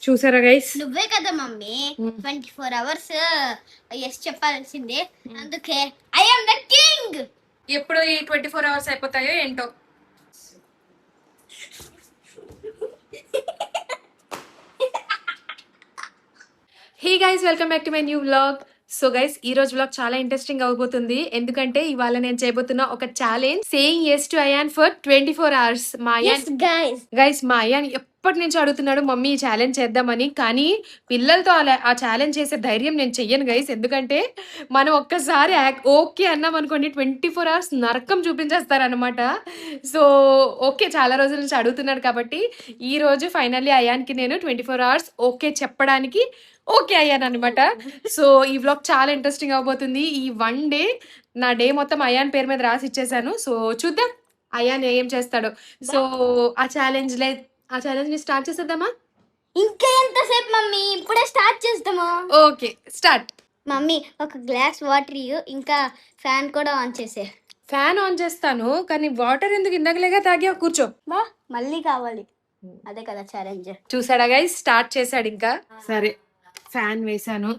చూసారా గైస్? నువ్వే కదా మమ్మీ 24 hours ఎస్ చెప్పాల్సిందే. అందుకే ఐ యామ్ ద కింగ్. ఎప్పుడు ఈ 24 hours అయిపోతాయో ఏంటో. Hey guys, welcome back to my new vlog. So guys, ఈ రోజు వ్లాగ్ చాలా ఇంట్రెస్టింగ్ అవబోతుంది. ఎందుకంటే ఇవాళ నేను చేయబోతున్న ఒక challenge, saying yes to Ayaan for 24 hours. మా అయాన్ గైస్, మా అయాన్ ఎప్పటి నుంచి అడుగుతున్నాడు మమ్మీ ఈ ఛాలెంజ్ చేద్దామని. కానీ పిల్లలతో అలా ఆ ఛాలెంజ్ చేసే ధైర్యం నేను చెయ్యను గైస్. ఎందుకంటే మనం ఒక్కసారి ఓకే అన్నాం అనుకోండి, 24 hours నరకం చూపించేస్తారనమాట. సో ఓకే, చాలా రోజుల నుంచి అడుగుతున్నాడు కాబట్టి ఈ రోజు ఫైనల్లీ అయాన్కి నేను 24 hours ఓకే చెప్పడానికి ఓకే అయ్యాను అనమాట. సో ఈ వ్లాగ్ చాలా ఇంట్రెస్టింగ్ అవబోతుంది. ఈ 1 డే నా డే మొత్తం అయాన్ పేరు మీద రాసి ఇచ్చేసాను. సో చూద్దాం అయాన్ ఏం చేస్తాడో. సో ఆ ఛాలెంజ్ ని స్టార్ట్ చేసేద్దామా? ఇంకా ఎంతసేపు మమ్మీ? ఇప్పుడే స్టార్ట్ చేద్దామా? Okay, start. మమ్మీ ఒక గ్లాస్ వాటర్ ఇంకా ఫ్యాన్ కూడా ఆన్ చేసే. ఫ్యాన్ ఆన్ చేస్తాను, కానీ వాటర్ ఎందుకు? ఇందాకలేగా తాగా, కూర్చో. మళ్ళీ కావాలి, అదే కదా ఛాలెంజ్. చూసాడా గైస్, స్టార్ట్ చేశాడు ఇంకా. సరే, ఫ్యాన్ వేసాను.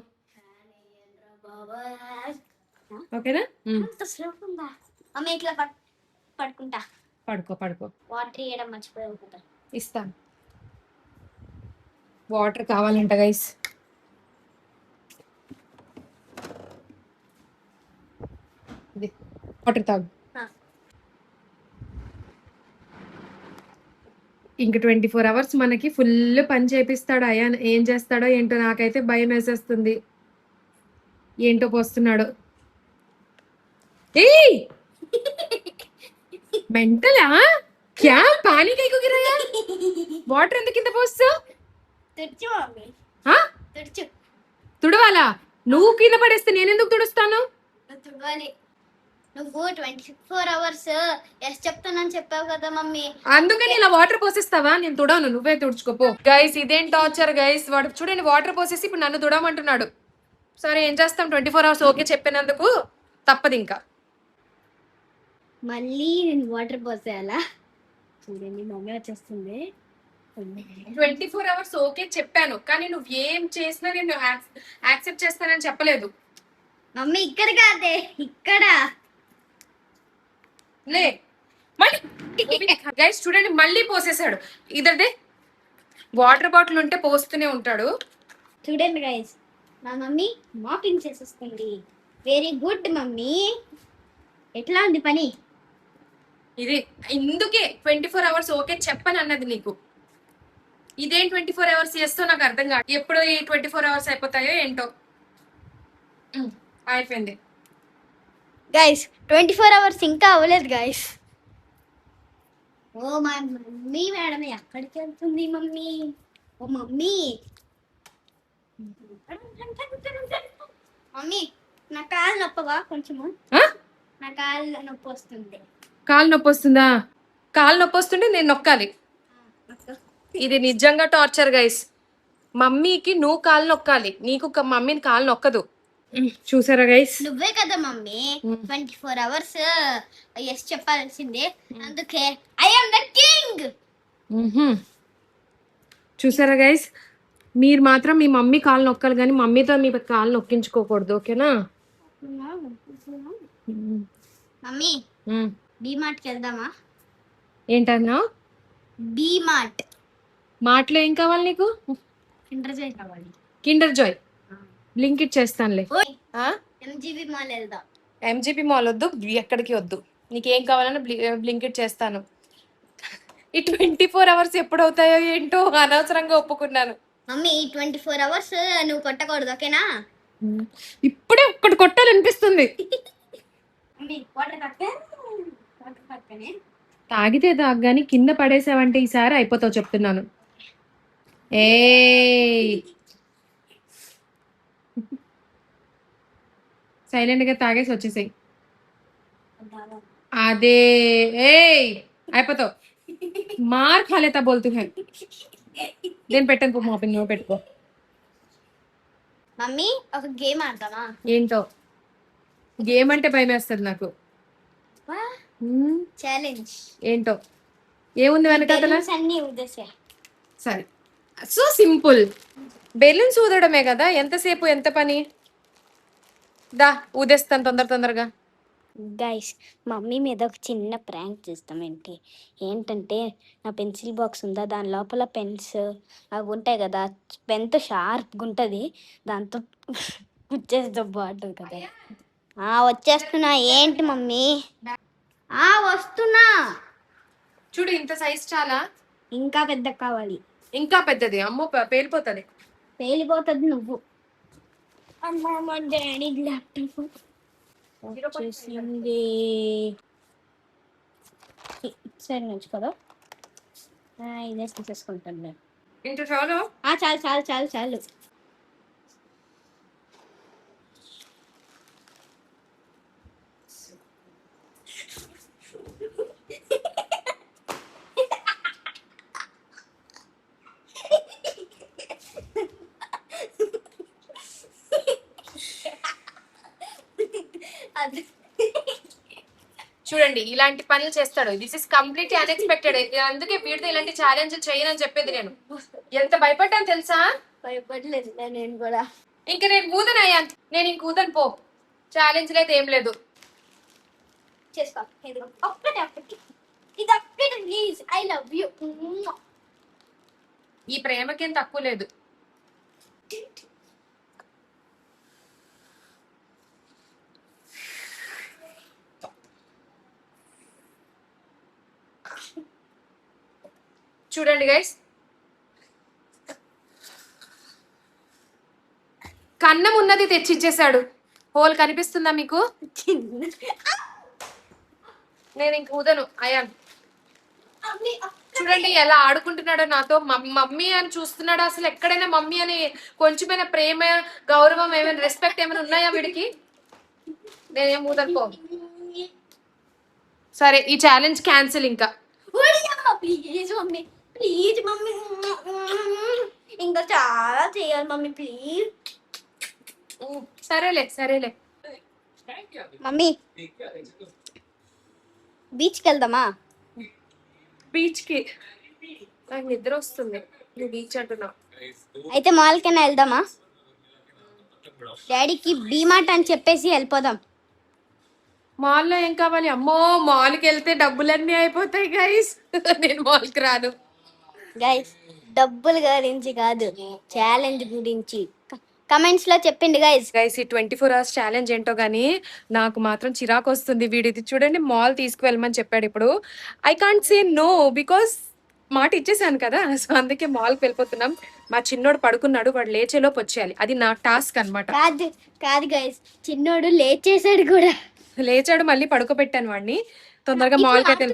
ఓకేనా? మమ్మీ ఇట్లా పడుకుంటా. పడుకో. వాటర్ ఇవ్వడం మర్చిపోయి ఇస్తాను. వాటర్ కావాలంట గైస్. వాటర్ తాగు. ఇంక 24 hours మనకి ఫుల్ పని చేపిస్తాడు అయాన్. ఏం చేస్తాడో ఏంటో, నాకైతే భయం వేసేస్తుంది. ఏంటో పోస్తున్నాడు. ఏయ్ మెంటలా క్యా? పానీ కైకు గిరాయా? వాటర్ ఎందుకు కింద పోస్తావు? తుడవాలా? నువ్వు కింద పడేస్తే నేను ఎందుకు తుడుస్తాను? నువ్వు 24 hours ఎస్ చెప్తానని చెప్పావు కదా మమ్మీ, అందుకని ఇలా వాటర్ పోసేస్తావా? నేను తుడవను, నువ్వే తుడుచుకోపో. గైస్, ఇదేం టార్చర్ గైస్. వాడు చూడండి, వాటర్ పోసేసి ఇప్పుడు నన్ను తుడవమంటున్నాడు. సరే, ఏం చేస్తాం, 24 hours ఓకే చెప్పినందుకు తప్పదు. ఇంకా మళ్ళీ నేను వాటర్ పోసేయాలా? చూడండి మమ్మీ వచ్చేస్తుంది. 24 hours ఓకే చెప్పాను, కానీ నువ్వు ఏం చేసినా నేను యాక్సెప్ట్ చేస్తానని చెప్పలేదు. మమ్మీ ఇక్కడ కాదే, ఇక్కడ లే. మళ్ళీ గైస్ చూడండి, మళ్ళీ పోసేసాడు. ఇదదే వాటర్ బాటిల్ ఉంటే పోస్తూనే ఉంటాడు. చూడండి గైస్, మా మమ్మీ మాపింగ్ చేసేస్తుంది. Very good mummy. ఎట్లా ఉంది పని? ఇది ఇందుకే 24 hours ఓకే చెప్పని అన్నది నీకు. ఇదేం 24 hours చేస్తో నాకు అర్థం కాదు. ఎప్పుడు ఈ 24 hours అయిపోతాయో ఏంటో. అయిపోయింది గైస్, 24 hours ఇంకా అవ్వలేదు గైస్. ఓ మా మమ్మీ మేడం ఎక్కడికి వెళ్తుంది మమ్మీ? ఓ మమ్మీ, మమ్మీ నా కాలు నొప్పవా కొంచెము? నా కాలు నొప్పి వస్తుంది. కాలు నొప్పి వస్తుందా? కాలు నొప్పి వస్తుంటే నేను నొక్కాలి. ఇది నిజంగా టార్చర్ గైస్. మమ్మీకి నువ్వు కాలు నొక్కాలి, నీకు మమ్మీని కాలు నొక్కదు. చూసారా గైస్? నువ్వే కదా మమ్మీ 24 hours ఎస్ చెప్పాల్సిందే. అందుకే ఐ యామ్ ద కింగ్. చూసారా గైస్, మీరు మాత్రం మీ మమ్మీ కాలు నొక్కాలి, కానీ మమ్మీతో మీ కాలు నొక్కించుకోకూడదు. ఓకేనా? మమ్మీ డీమార్ట్కి వెళ్దామా? ఏంటన్నా? డీమార్ట్. మాటలో ఏం కావాలి నీకు? కిండర్ జాయ్ కావాలి. కిండర్ జాయ్ బ్లింకిట్ చేస్తానులే. ఎంజీబీ మాల్ వెళ్దాం. ఎంజీబీ మాల్ వద్దు, ఎక్కడికి వద్దు. నీకేం కావాలని బ్లింకిట్ చేస్తాను. ఈ 24 hours ఎప్పుడవుతాయో ఏంటో అనవసరంగా ఒప్పుకున్నాను. మమ్మీ 24 hours నువ్వు కొట్టకూడదు, ఓకేనా? ఇప్పుడే ఒక్కటి కొట్టాలనిపిస్తుంది. తాగితే తాగాని కింద పడేసావంటే ఈసారి అయిపోతావు చెప్తున్నాను. ఏ సైలెంట్ గా తాగేసి వచ్చేసాయి. అదే అయిపోతావు. మార్ ఖాలేతా బోల్తూ హై. నేను పెట్టను, మాపింగ్ నువ్వు పెట్టుకో. మమ్మీ ఒక గేమ్ ఆడతామా? ఏంటో గేమ్ అంటే భయం వేస్తుంది నాకు. ఛాలెంజ్ ఏంటో? ఏముంది వెనకాతల? అన్ని ఉద్దేశం. సరే, సో సింపుల్. బెలూన్స్ ఊదడమే కదా, ఎంతసేపు ఎంత పని. దా ఊదేస్తాను తొందర తొందరగా. గైస్ మమ్మీ మీద ఒక చిన్న ప్రాంక్ చేస్తామేంటి ఏంటంటే నా పెన్సిల్ బాక్స్ ఉందా దాని లోపల పెన్స్ అవి ఉంటాయి కదా పెన్తో షార్ప్గా ఉంటుంది దాంతో వచ్చేస్తే బాగుంటుంది కదా వచ్చేస్తున్నా ఏంటి మమ్మీ వస్తున్నా చూడు ఇంత సైజ్ చాలా. ఇంకా పెద్ద కావాలి ఇంకా పెద్దది, అమ్మో పేలిపోతుంది. పేలిపోతుంది నువ్వు అమ్మా మా డాడీ ల్యాప్టాప్ వచ్చేసింది సరే నుంచి కదా ఇదే తీసేసుకుంటాను నేను ఇంత చాలు. చాలు చాలు చాలు చాలు చూడండి ఇలాంటి పనులు చేస్తాడు. This is completely unexpected. అందుకే వీడితో ఇలాంటి ఛాలెంజ్ చేయనని చెప్పేది నేను. ఎంత భయపడ్డాను తెలుసా. భయపడలేదు నేను కూడా ఇంక నేను ఊదనయ్యా, నేను ఇంక ఊదను పో. ఛాలెంజ్ లేదు ఏం లేదు. చేసుకో ఒక్కటే ఒక్కటి ఇది ఒక్కటి ప్లీజ్ ఐ లవ్ యూ ఈ ప్రేమకేం తక్కువ లేదు. చూడండి గైస్, కన్నం ఉన్నది తెచ్చిచ్చేసాడు. హోల్ కనిపిస్తుందా మీకు. నేను ఇంక ఊదను అయాన్. చూడండి ఎలా ఆడుకుంటున్నాడో నాతో. మమ్మీ అని చూస్తున్నాడు. అసలు ఎక్కడైనా మమ్మీ అని కొంచెమైనా ప్రేమ, గౌరవం, ఏమైనా రెస్పెక్ట్ ఏమైనా ఉన్నాయా వీడికి. నేనేం ఊదను పో. సరే ఈ ఛాలెంజ్ క్యాన్సిల్. ఇంకా ప్లీజ్ మమ్మీ ప్లీజ్ మమ్మీ ఇంకా చాలా చేయాలి మమ్మీ ప్లీజ్. సరేలే సరేలే. మమ్మీ బీచ్కి వెళ్దామా. బీచ్ కి నాకు నిద్ర వస్తుంది. నువ్వు బీచ్ అంటున్నావు. అయితే మాల్కైనా వెళ్దామా. డాడీకి డీమార్ట్ అని చెప్పేసి వెళ్ళిపోదాం. మాల్లో ఏం కావాలి. అమ్మో మాల్కి వెళ్తే డబ్బులన్నీ అయిపోతాయి గైస్. నేను మాల్కి రాను గైస్. డబ్బుల గురించి కాదు ఛాలెంజ్ గురించి కమెంట్స్ లో చెప్పండి గైస్. గైస్ ఈ 24 hours ఛాలెంజ్ ఏంటో గానీ నాకు మాత్రం చిరాకు వస్తుంది. వీడిది చూడండి, మాల్ తీసుకువెళ్ళమని చెప్పాడు. ఇప్పుడు I can't say no because మాట ఇచ్చేసాను కదా. సో అందుకే మాల్కి వెళ్ళిపోతున్నాం. మా చిన్నోడు పడుకున్నాడు, వాడు లేచేలోపు వచ్చేయాలి. అది నా టాస్క్ అనమాట. కాదు కాదు గైస్, చిన్నోడు లేచేసాడు కూడా. లేచాడు, మళ్ళీ పడుకోబెట్టాను వాడిని. తొందరగా మాల్కి అయితే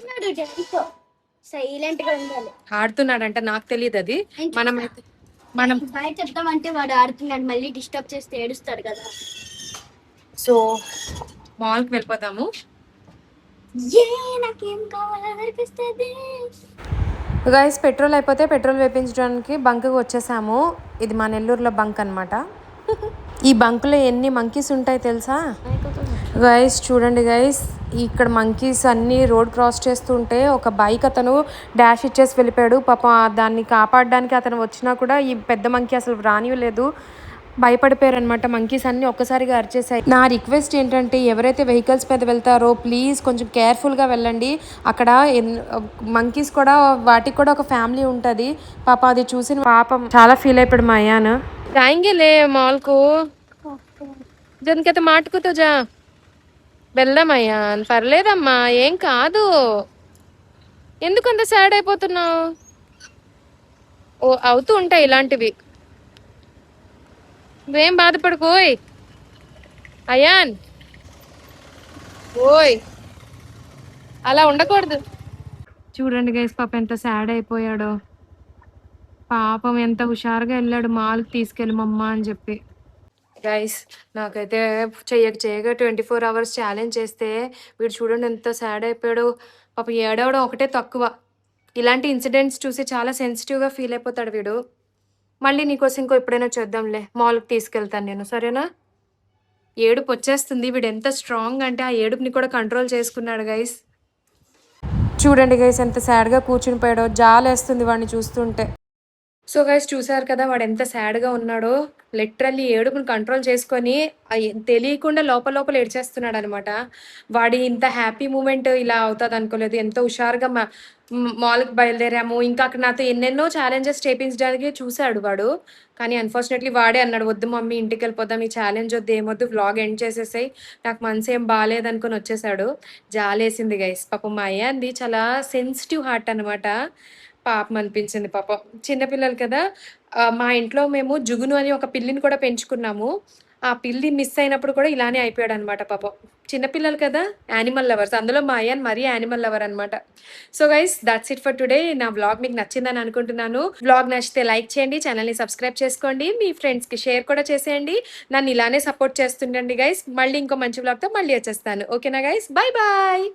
సైలెంట్ గా ఉండాలి. ఆడుతున్నాడంట, నాకు తెలియదు అది. మనం బయట చెప్తామంటే వాడు ఆడుతున్నాడు, మళ్ళీ డిస్టర్బ్ చేస్తే ఏడుస్తాడు కదా. సో మాల్కి వెళ్ళిపోతాము. నాకేం కావాలనిపిస్తుంది. గైస్ పెట్రోల్ అయిపోతే పెట్రోల్ వేపించడానికి బంక్కి వచ్చేసాము. ఇది మా నెల్లూరులో బంక్ అనమాట. ఈ బంక్లో ఎన్ని మంకీస్ ఉంటాయి తెలుసా గైస్. చూడండి గైస్, ఇక్కడ మంకీస్ అన్నీ రోడ్ క్రాస్ చేస్తుంటే ఒక బైక్ అతను డాష్ ఇచ్చేసి వెళ్ళిపోయాడు. పాపం దాన్ని కాపాడడానికి అతను వచ్చినా కూడా ఈ పెద్ద మంకీ అసలు రానివ్వలేదు. భయపడిపోయారు అనమాట. మంకీస్ అన్నీ ఒక్కసారిగా అరిచేసాయి. నా రిక్వెస్ట్ ఏంటంటే ఎవరైతే వెహికల్స్ మీద వెళ్తారో ప్లీజ్ కొంచెం కేర్ఫుల్గా వెళ్ళండి. అక్కడ మంకీస్ కూడా, వాటికి కూడా ఒక ఫ్యామిలీ ఉంటుంది. పాప అది చూసి పాపం చాలా ఫీల్ అయిపోయాడు మా అయ్యాను. జాయింగేలే మాల్కు జనకైతే మాటుకుతో జా వెళ్దామయ్యా. పర్లేదమ్మా ఏం కాదు. ఎందుకంత సాడ్ అయిపోతున్నావు. ఓ అవుతూ ఉంటాయి ఇలాంటివి, నువ్వేం బాధపడుకోయ్ అయాన్. ఓయ్ అలా ఉండకూడదు. చూడండి గైస్, పాప ఎంత సాడ్ అయిపోయాడో. పాపం ఎంత హుషారుగా వెళ్ళాడు మాల్కి తీసుకెళ్ళి మమ్మ అని చెప్పి. గైస్ నాకైతే చేయగా 24 hours ఛాలెంజ్ చేస్తే వీడు చూడండి ఎంత సాడ్ అయిపోయాడు. పాప ఏడవడం ఒకటే తక్కువ. ఇలాంటి ఇన్సిడెంట్స్ చూసి చాలా సెన్సిటివ్గా ఫీల్ అయిపోతాడు వీడు. మళ్ళీ నీకోసం ఇంకో ఎప్పుడైనా చేద్దాంలే, మాల్కి తీసుకెళ్తాను నేను, సరేనా. ఏడుపు వచ్చేస్తుంది. వీడు ఎంత స్ట్రాంగ్ అంటే ఆ ఏడుపుని కూడా కంట్రోల్ చేసుకున్నాడు గైస్. చూడండి గైస్ ఎంత సాడ్గా కూర్చుని పోయాడో. జాలేస్తుంది వాడిని చూస్తుంటే. సో గైస్ చూసారు కదా వాడు ఎంత సాడ్‌గా ఉన్నాడో. లిటరల్లీ ఏడుపుని కంట్రోల్ చేసుకొని తెలియకుండా లోపల లోపల ఏడ్చేస్తున్నాడనమాట. వాడి ఇంత హ్యాపీ మూమెంట్ ఇలా అవుతదనుకోలేదు. ఎంతో హుషారుగా మాల్‌కి బయలుదేరాము. ఇంకా అక్కడ నాతో ఎన్నెన్నో ఛాలెంజెస్ చేపించడానికి చూసాడు వాడు. కానీ అన్‌ఫార్చునేట్‌లీ వాడే అన్నాడు, "వద్దు మమ్మీ ఇంటికెళ్ళిపోదాం. ఈ ఛాలెంజ్ వద్దు, ఏమొద్దు వ్లాగ్ ఎండ్ చేసేసేయి. నాకు మనసేం బాలేదనుకోని" వచ్చేసాడు. జాలేసింది గైస్. పాపం మా అయాన్‌ది చాలా సెన్సిటివ్ హార్ట్ అనమాట. పాపం అనిపించింది పాపం. చిన్న పిల్లలు కదా! మా ఇంట్లో మేము జుగును అని ఒక పిల్లిని కూడా పెంచుకున్నాము. ఆ పిల్లి మిస్ అయినప్పుడు కూడా ఇలానే అయిపోయాడనమాట పాపం. చిన్న పిల్లలు కదా! Animal lovers. అందులో మా అయాన్ మరీ యానిమల్ లవర్ అనమాట. So guys that's it for today. నా వ్లాగ్ మీకు నచ్చిందని అనుకుంటున్నాను. వ్లాగ్ నచ్చితే లైక్ చేయండి. ఛానెల్‌ని సబ్స్క్రైబ్ చేసుకోండి. మీ ఫ్రెండ్స్‌కి షేర్ కూడా చేసేయండి. నన్ను ఇలానే సపోర్ట్ చేస్తుండండి గైస్. మళ్ళీ ఇంకో మంచి వ్లాగ్‌తో మళ్ళీ వచ్చేస్తాను. ఓకేనా గైస్? Bye bye.